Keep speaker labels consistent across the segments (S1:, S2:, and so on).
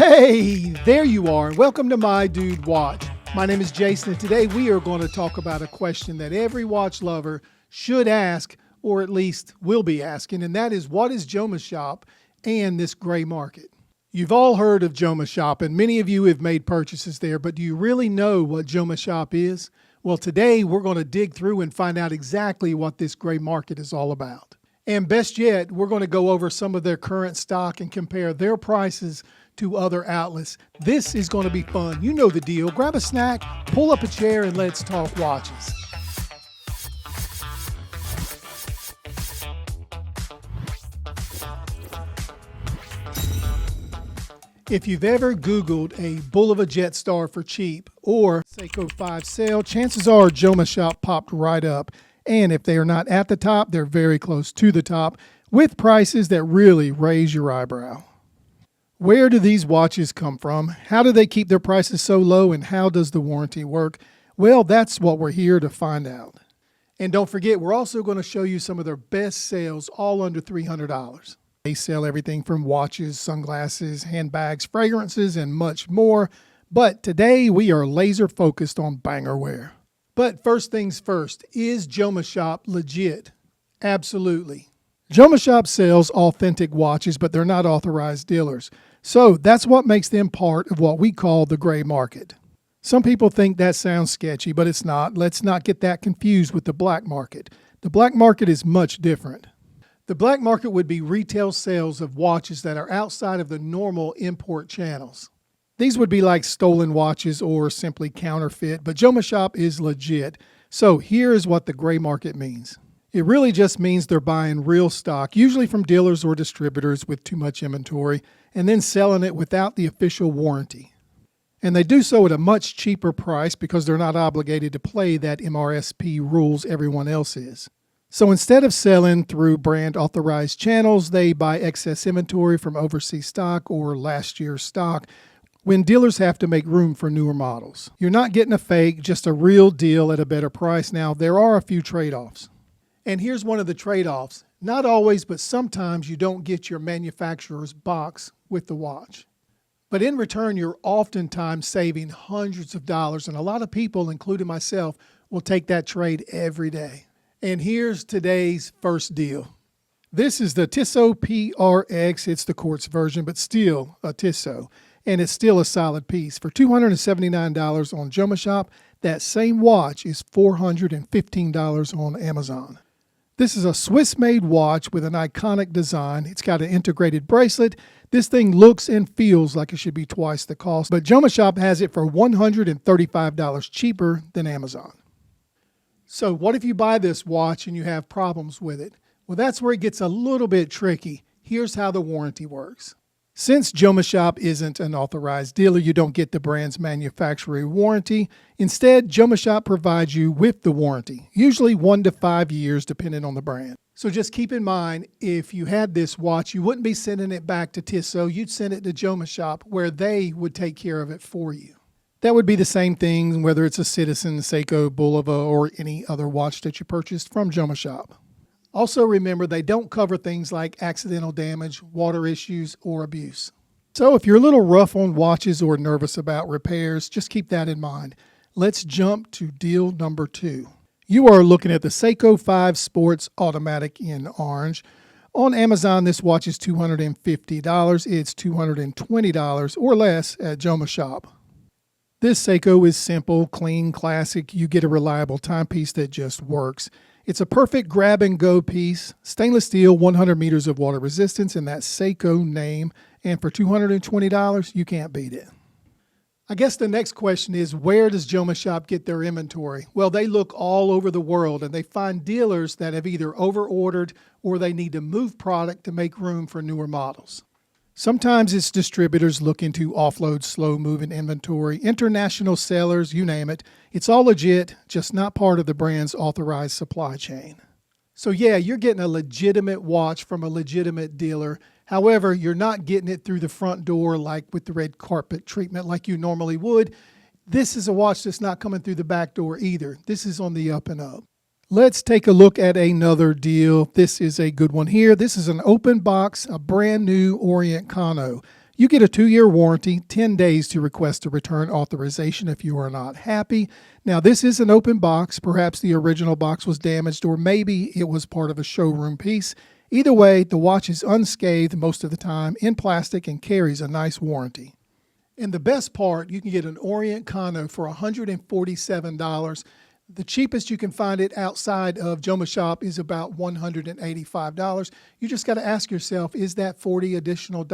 S1: Hey, there you are. Welcome to My Dude Watch. My name is Jason, and today we are going to talk about a question that every watch lover should ask, or at least will be asking, and that is, what is Jomashop and this gray market? You've all heard of Jomashop, and many of you have made purchases there, but do you really know what Jomashop is? Well, today we're going to dig through and find out exactly what this gray market is all about. And best yet, we're going to go over some of their current stock and compare their prices to other outlets. This is going to be fun. You know the deal. Grab a snack, pull up a chair, and let's talk watches. If you've ever Googled a Bulova Jetstar for cheap or Seiko 5 sale, chances are Jomashop popped right up. And if they are not at the top, they're very close to the top with prices that really raise your eyebrow. Where do these watches come from? How do they keep their prices so low, and how does the warranty work? Well, that's what we're here to find out. And don't forget, we're also going to show you some of their best sales, all under $300. They sell everything from watches, sunglasses, handbags, fragrances, and much more. But today we are laser focused on bangerware. But first things first, is Jomashop legit? Absolutely. Jomashop sells authentic watches, but they're not authorized dealers. So that's what makes them part of what we call the gray market. Some people think that sounds sketchy, but it's not. Let's not get that confused with the black market. The black market is much different. The black market would be retail sales of watches that are outside of the normal import channels. These would be like stolen watches or simply counterfeit, but Jomashop is legit. So here is what the gray market means. It really just means they're buying real stock, usually from dealers or distributors with too much inventory, and then selling it without the official warranty. And they do so at a much cheaper price because they're not obligated to play that MRSP rules everyone else is. So instead of selling through brand authorized channels, they buy excess inventory from overseas stock or last year's stock when dealers have to make room for newer models. You're not getting a fake, just a real deal at a better price. Now, there are a few trade-offs. And here's one of the trade-offs. Not always, but sometimes you don't get your manufacturer's box with the watch. But in return, you're oftentimes saving hundreds of dollars, and a lot of people, including myself, will take that trade every day. And here's today's first deal. This is the Tissot PRX. It's the Quartz version, but still a Tissot. And it's still a solid piece. For $279 on Jomashop, that same watch is $415 on Amazon. This is a Swiss-made watch with an iconic design. It's got an integrated bracelet. This thing looks and feels like it should be twice the cost, but Jomashop has it for $135 cheaper than Amazon. So what if you buy this watch and you have problems with it? Well, that's where it gets a little bit tricky. Here's how the warranty works. Since Jomashop isn't an authorized dealer, you don't get the brand's manufacturer warranty. Instead, Jomashop provides you with the warranty, usually 1 to 5 years depending on the brand. So just keep in mind, if you had this watch, you wouldn't be sending it back to Tissot. You'd send it to Jomashop where they would take care of it for you. That would be the same thing whether it's a Citizen, Seiko, Bulova, or any other watch that you purchased from Jomashop. Also remember, they don't cover things like accidental damage, water issues, or abuse. So if you're a little rough on watches or nervous about repairs, just keep that in mind. Let's jump to deal number 2. You are looking at the Seiko 5 Sports Automatic in orange. On Amazon, this watch is $250. It's $220 or less at Jomashop. This Seiko is simple, clean, classic. You get a reliable timepiece that just works. It's a perfect grab-and-go piece, stainless steel, 100 meters of water resistance, and that Seiko name. And for $220, you can't beat it. I guess the next question is, where does Jomashop get their inventory? Well, they look all over the world, and they find dealers that have either over-ordered or they need to move product to make room for newer models. Sometimes it's distributors looking to offload slow-moving inventory, international sellers, you name it. It's all legit, just not part of the brand's authorized supply chain. So yeah, you're getting a legitimate watch from a legitimate dealer. However, you're not getting it through the front door like with the red carpet treatment like you normally would. This is a watch that's not coming through the back door either. This is on the up and up. Let's take a look at another deal. This is a good one here. This is an open box, a brand new Orient Kanno. You get a 2-year warranty, 10 days to request a return authorization if you are not happy. Now, this is an open box. Perhaps the original box was damaged, or maybe it was part of a showroom piece. Either way, the watch is unscathed most of the time, in plastic, and carries a nice warranty. And the best part, you can get an Orient Kanno for $147. The cheapest you can find it outside of Jomashop is about $185. You just got to ask yourself, is that $40 additional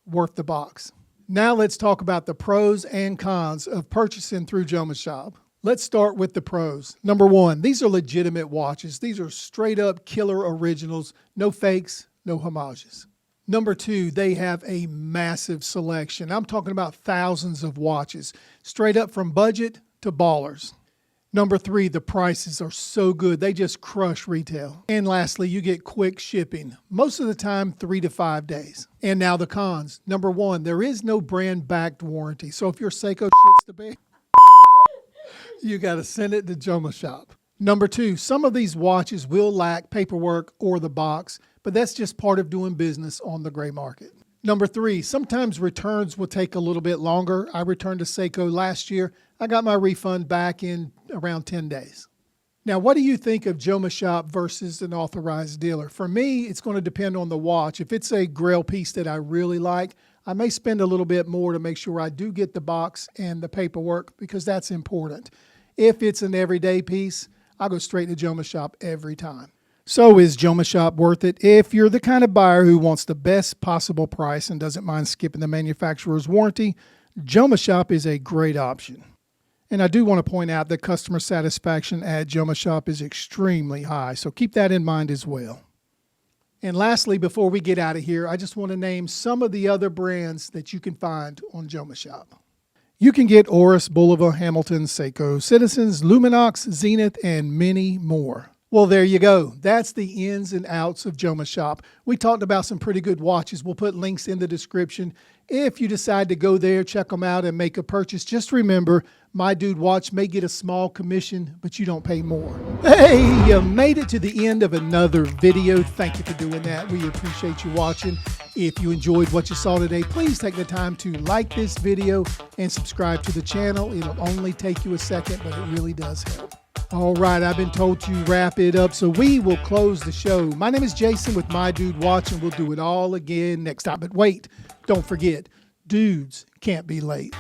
S1: worth the box? Now let's talk about the pros and cons of purchasing through Jomashop. Let's start with the pros. Number one, these are legitimate watches. These are straight up killer originals, no fakes, no homages. Number two, they have a massive selection. I'm talking about thousands of watches, straight up from budget to ballers. Number three, the prices are so good, they just crush retail. And lastly, you get quick shipping, most of the time 3 to 5 days. And now the cons. Number one, there is no brand-backed warranty. So if your Seiko shits the bed, you got to send it to Jomashop. Number two, some of these watches will lack paperwork or the box, but that's just part of doing business on the gray market. Number three, sometimes returns will take a little bit longer. I returned to Seiko last year. I got my refund back in around 10 days. Now, what do you think of Jomashop versus an authorized dealer? For me, it's going to depend on the watch. If it's a grail piece that I really like, I may spend a little bit more to make sure I do get the box and the paperwork, because that's important. If it's an everyday piece, I'll go straight to Jomashop every time. So is Jomashop worth it? If you're the kind of buyer who wants the best possible price and doesn't mind skipping the manufacturer's warranty, Jomashop is a great option. And I do want to point out that customer satisfaction at Jomashop is extremely high, so keep that in mind as well. And lastly, before we get out of here, I just want to name some of the other brands that you can find on Jomashop. You can get Oris, Bulova, Hamilton, Seiko, Citizens, Luminous, Zenith, and many more. Well, there you go. That's the ins and outs of Jomashop. We talked about some pretty good watches. We'll put links in the description. If you decide to go there, check them out, and make a purchase, just remember, My Dude Watch may get a small commission, but you don't pay more. Hey, you made it to the end of another video. Thank you for doing that. We appreciate you watching. If you enjoyed what you saw today, please take the time to like this video and subscribe to the channel. It'll only take you a second, but it really does help. All right, I've been told to wrap it up, so we will close the show. My name is Jason with My Dude Watch, and we'll do it all again next time. But wait, don't forget, dudes can't be late.